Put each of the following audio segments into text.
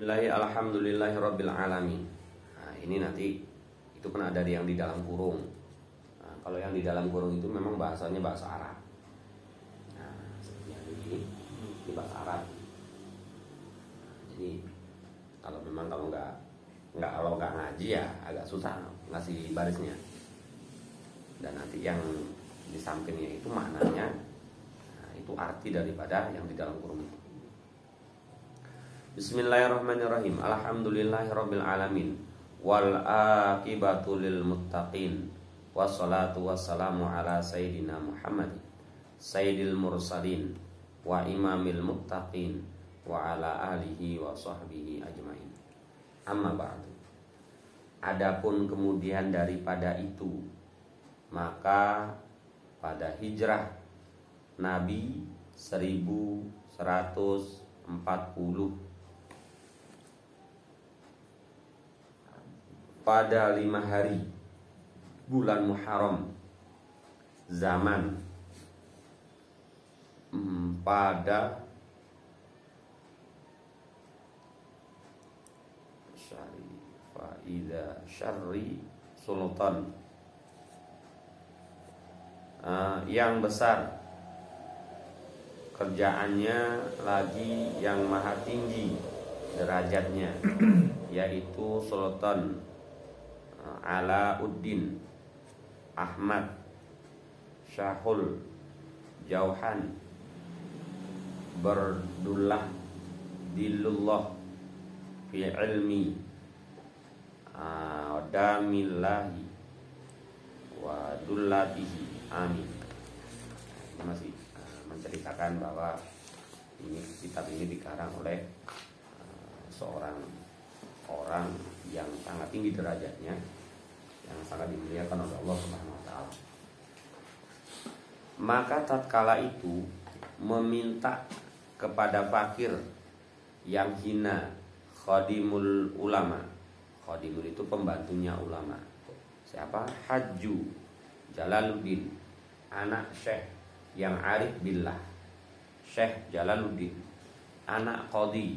Alhamdulillahirabbil alamin. Nah, ini nanti itu kan ada yang di dalam kurung. Nah, kalau yang di dalam kurung itu memang bahasanya bahasa Arab. Nah, seperti yang ini bahasa Arab. Jadi kalau memang kalau nggak ngaji ya agak susah ngasih barisnya. Dan nanti yang di sampingnya itu maknanya, nah, itu arti daripada yang di dalam kurung itu. Bismillahirrahmanirrahim. Alhamdulillahirabbil alamin. Wal aqibatu lil muttaqin. Wassalatu wassalamu ala sayyidina Muhammad sayyidil mursalin wa imamil muttaqin wa ala alihi wa sahbihi ajmain. Amma ba'du. Adapun kemudian daripada itu, maka pada hijrah Nabi 1140 pada 5 hari bulan Muharram zaman pada Faida Syarri Sultan yang besar, kerjaannya lagi yang maha tinggi derajatnya, yaitu Sultan Alauddin Ahmad Syahul Jauhan Berdullah Dilullah fi ilmi Damillahi wa dullatihi, amin. Ini masih menceritakan bahwa kitab ini dikarang oleh seorang orang yang sangat tinggi derajatnya, yang sangat dimuliakan oleh Allah Subhanahu wa taala. Maka tatkala itu meminta kepada fakir yang hina, khadimul ulama. Khadimul itu pembantunya ulama. Siapa? Hajju Jalaluddin, anak Syekh yang arif billah. Syekh Jalaluddin, anak qadhi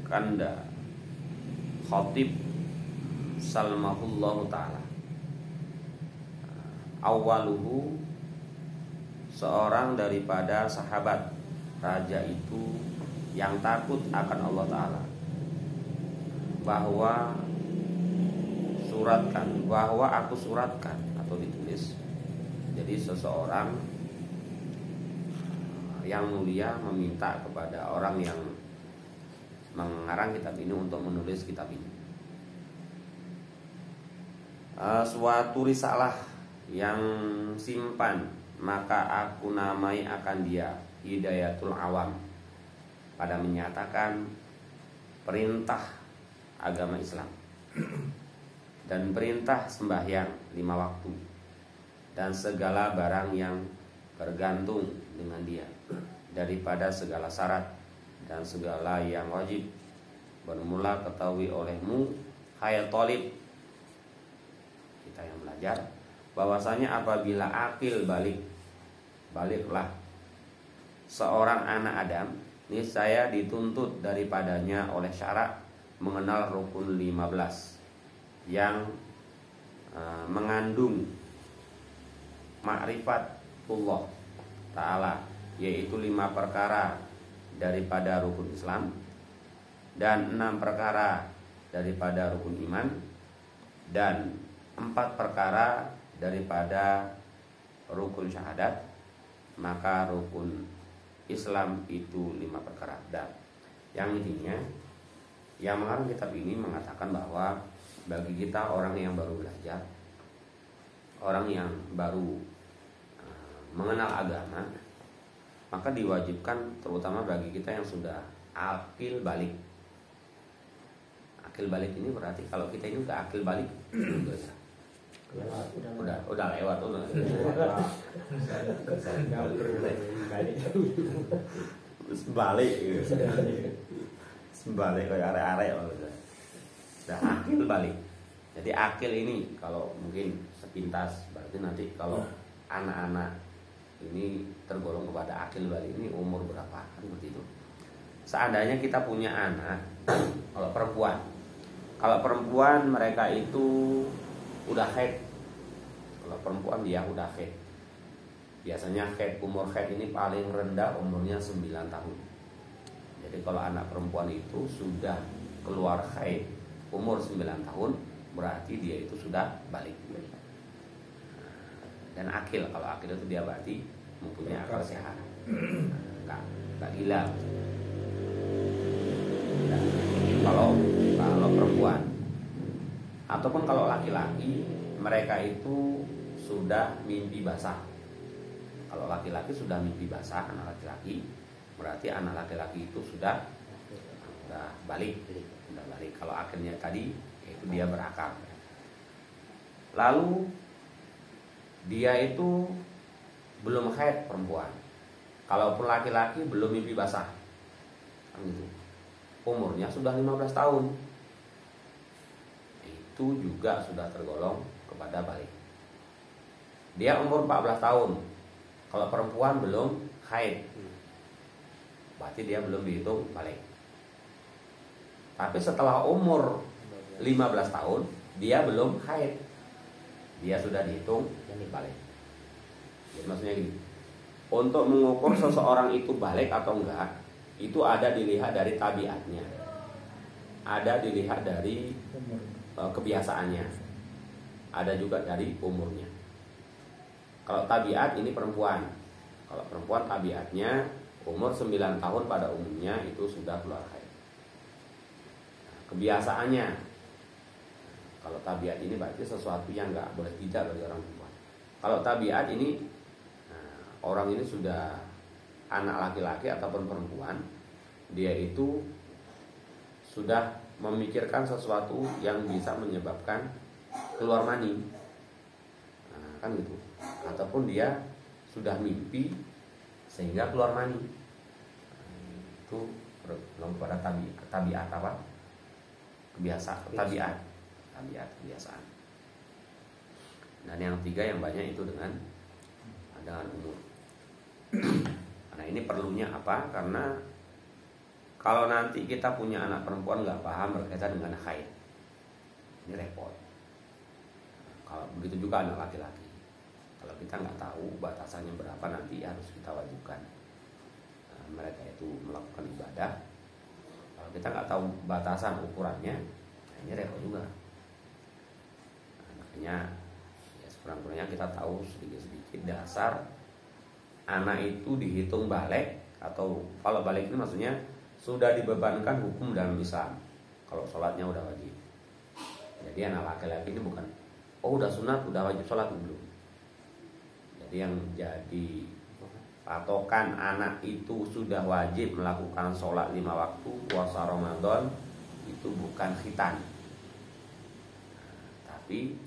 Kanda Khatib Salmahullahu ta'ala. Awaluhu, seorang daripada sahabat raja itu yang takut akan Allah Ta'ala, bahwa aku suratkan atau ditulis. Jadi seseorang yang mulia meminta kepada orang yang mengarang kitab ini untuk menulis kitab ini. Suatu risalah yang simpan, maka aku namai akan dia Hidayatul Awam, pada menyatakan perintah agama Islam dan perintah sembahyang 5 waktu dan segala barang yang bergantung dengan dia, daripada segala syarat dan segala yang wajib. Bermula ketahui olehmu, hai thalib, kita yang belajar, bahwasanya apabila akil baliklah seorang anak Adam, niscaya dituntut daripadanya oleh syarak mengenal rukun 15 yang mengandung ma'rifatullah ta'ala, yaitu 5 perkara daripada rukun Islam dan 6 perkara daripada rukun iman dan 4 perkara daripada rukun syahadat. Maka rukun Islam itu 5 perkara. Dan yang intinya, yang mengarang kitab ini mengatakan bahwa bagi kita orang yang baru belajar, orang yang baru mengenal agama, maka diwajibkan, terutama bagi kita yang sudah akil balik. Akil balik ini berarti kalau kita ini udah akil balik, udah lewat. Balik kayak are-are. Udah akil balik. Jadi akil ini kalau mungkin sepintas, berarti nanti kalau anak-anak ini tergolong kepada akil balik ini umur berapa kan, seperti itu. seandainya kita punya anak, kalau perempuan mereka itu udah haid. Kalau perempuan dia udah haid. Biasanya umur haid ini paling rendah umurnya 9 tahun. Jadi kalau anak perempuan itu sudah keluar haid umur 9 tahun, berarti dia itu sudah balik. Dan akil, kalau akil itu dia berarti mempunyai akal sehat, nggak gila. Kalau perempuan ataupun kalau laki-laki, mereka itu sudah mimpi basah. Kalau laki-laki sudah mimpi basah, anak laki-laki, berarti anak laki-laki itu sudah balik. Kalau akhirnya tadi itu dia berakal. Lalu dia itu belum haid perempuan. Kalaupun laki-laki belum mimpi basah, kan gitu. Umurnya sudah 15 tahun, itu juga sudah tergolong kepada balik. Dia umur 14 tahun, kalau perempuan belum haid, berarti dia belum dihitung balik. Tapi setelah umur 15 tahun, dia belum haid, dia sudah dihitung balik. Jadi maksudnya gini, untuk mengukur seseorang itu balik atau enggak, itu ada dilihat dari tabiatnya, ada dilihat dari kebiasaannya, ada juga dari umurnya. Kalau tabiat ini perempuan, kalau perempuan tabiatnya umur 9 tahun pada umumnya itu sudah keluar haid. Kebiasaannya, kalau tabiat ini berarti sesuatu yang nggak boleh tidak bagi orang perempuan. Kalau tabiat ini, orang ini sudah anak laki-laki ataupun perempuan, dia itu sudah memikirkan sesuatu yang bisa menyebabkan keluar mani, kan gitu. Ataupun dia sudah mimpi sehingga keluar mani, itu belum pada tabiat apa? Kebiasaan. Dan yang tiga yang banyak itu dengan umur. Nah ini perlunya apa? Karena kalau nanti kita punya anak perempuan nggak paham berkaitan dengan haid, ini repot. Kalau begitu juga anak laki-laki, kalau kita nggak tahu batasannya berapa, nanti harus kita wajibkan mereka itu melakukan ibadah. Kalau kita nggak tahu batasan ukurannya, ini repot juga. Makanya ya sekurang-kurangnya kita tahu sedikit-sedikit dasar. Anak itu dihitung balik, atau kalau balik ini maksudnya sudah dibebankan hukum dalam Islam. Kalau sholatnya udah wajib. Jadi anak laki-laki ini bukan, udah sunat, udah wajib sholat, belum. Jadi yang jadi patokan anak itu sudah wajib melakukan sholat 5 waktu, puasa Ramadan, itu bukan khitan, tapi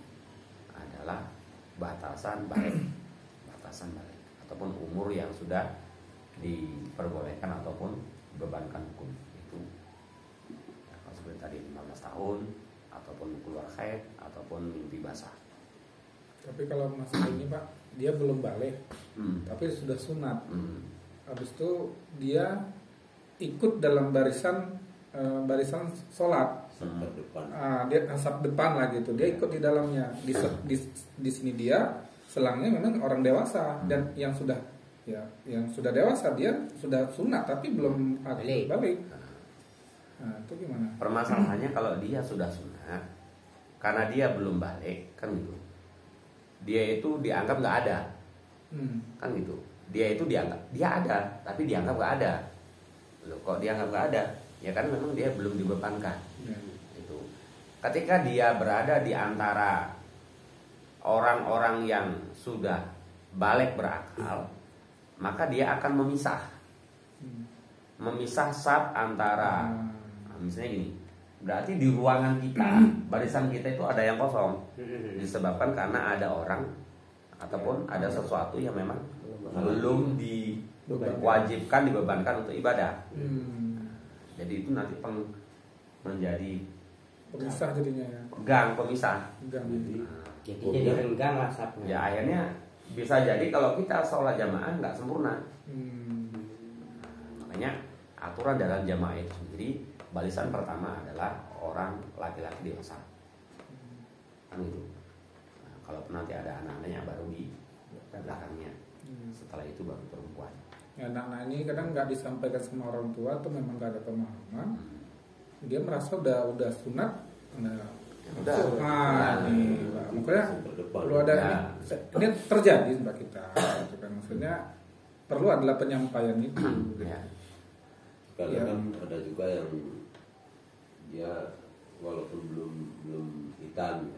adalah batasan balik ataupun umur yang sudah diperbolehkan ataupun dibebankan hukum itu. Kalau seperti tadi 15 tahun ataupun keluar haid ataupun mimpi basah. Tapi kalau masalah ini Pak, dia belum balik, tapi sudah sunat. Habis itu dia ikut dalam barisan sholat. Dia asap depan lah gitu. Dia ikut di dalamnya. Di sini dia selangnya memang orang dewasa, dan yang sudah dewasa dia sudah sunat tapi belum balik. Nah, itu gimana? Permasalahannya kalau dia sudah sunat, karena dia belum balik, kan gitu. Dia itu dianggap nggak ada, kan gitu. Dia itu dianggap dia ada, tapi dianggap nggak ada. Loh, kok dianggap nggak ada? Ya kan memang dia belum dibebankan. Itu. Ketika dia berada di antara orang-orang yang sudah balik berakal, maka dia akan memisah saf antara, misalnya gini, berarti di ruangan kita, barisan kita itu ada yang kosong, disebabkan karena ada orang ataupun ada sesuatu yang memang belum diwajibkan, dibebankan untuk ibadah. Jadi itu nanti menjadi pemisah jadinya ya. Pemisah. Jadi renggang asapnya. Ya akhirnya bisa jadi kalau kita sholat jamaah nggak sempurna. Makanya aturan dalam jamaah itu sendiri, barisan pertama adalah orang laki-laki dewasa. Kan gitu. Nah, kalau nanti ada anak-anaknya baru di belakangnya. Setelah itu baru perempuan. Ya, anak-anak ini kadang nggak disampaikan sama orang tua atau memang nggak ada pemahaman. Dia merasa udah sunat. Nah, nih, Pak. Makanya perlu ada ini terjadi Mbak kita. Gitu kan. Maksudnya perlu adalah penyampaian itu. Ya. Karena kan ada juga yang dia walaupun belum hitam,